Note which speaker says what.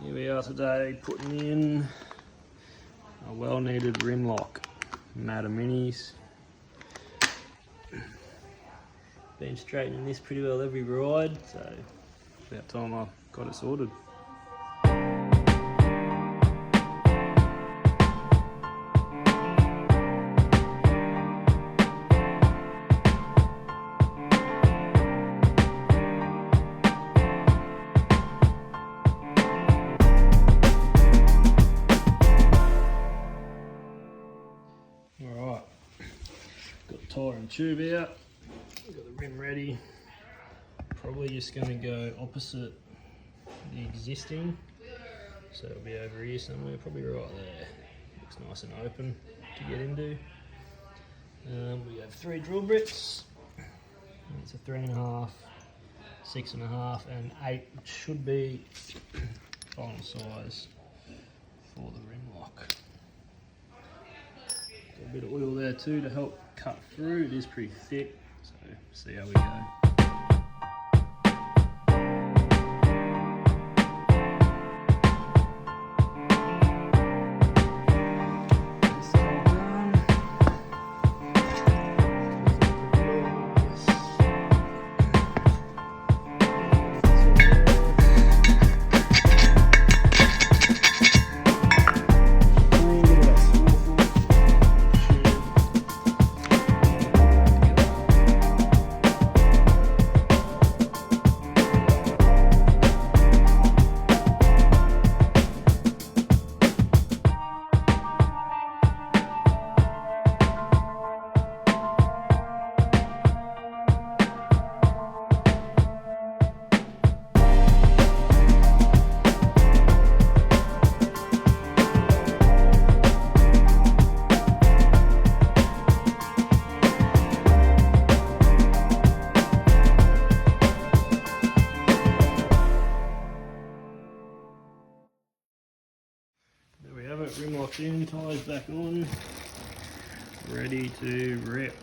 Speaker 1: Here we are today, putting in a well-needed rim lock, Mata Minis. Been straightening this pretty well every ride, so about time I got it sorted. Alright, got the tyre and tube out, got the rim ready. Probably just going to go opposite the existing, so it'll be over here somewhere, probably right there. Looks nice and open to get into. We have 3 drill bits. It's a 3.5, 6.5 and 8, which should be final size for the rim lock. Got a bit of oil there too to help cut through. It is pretty thick, so see how we go. There we have it, rim lock's in, tyres back on, ready to rip.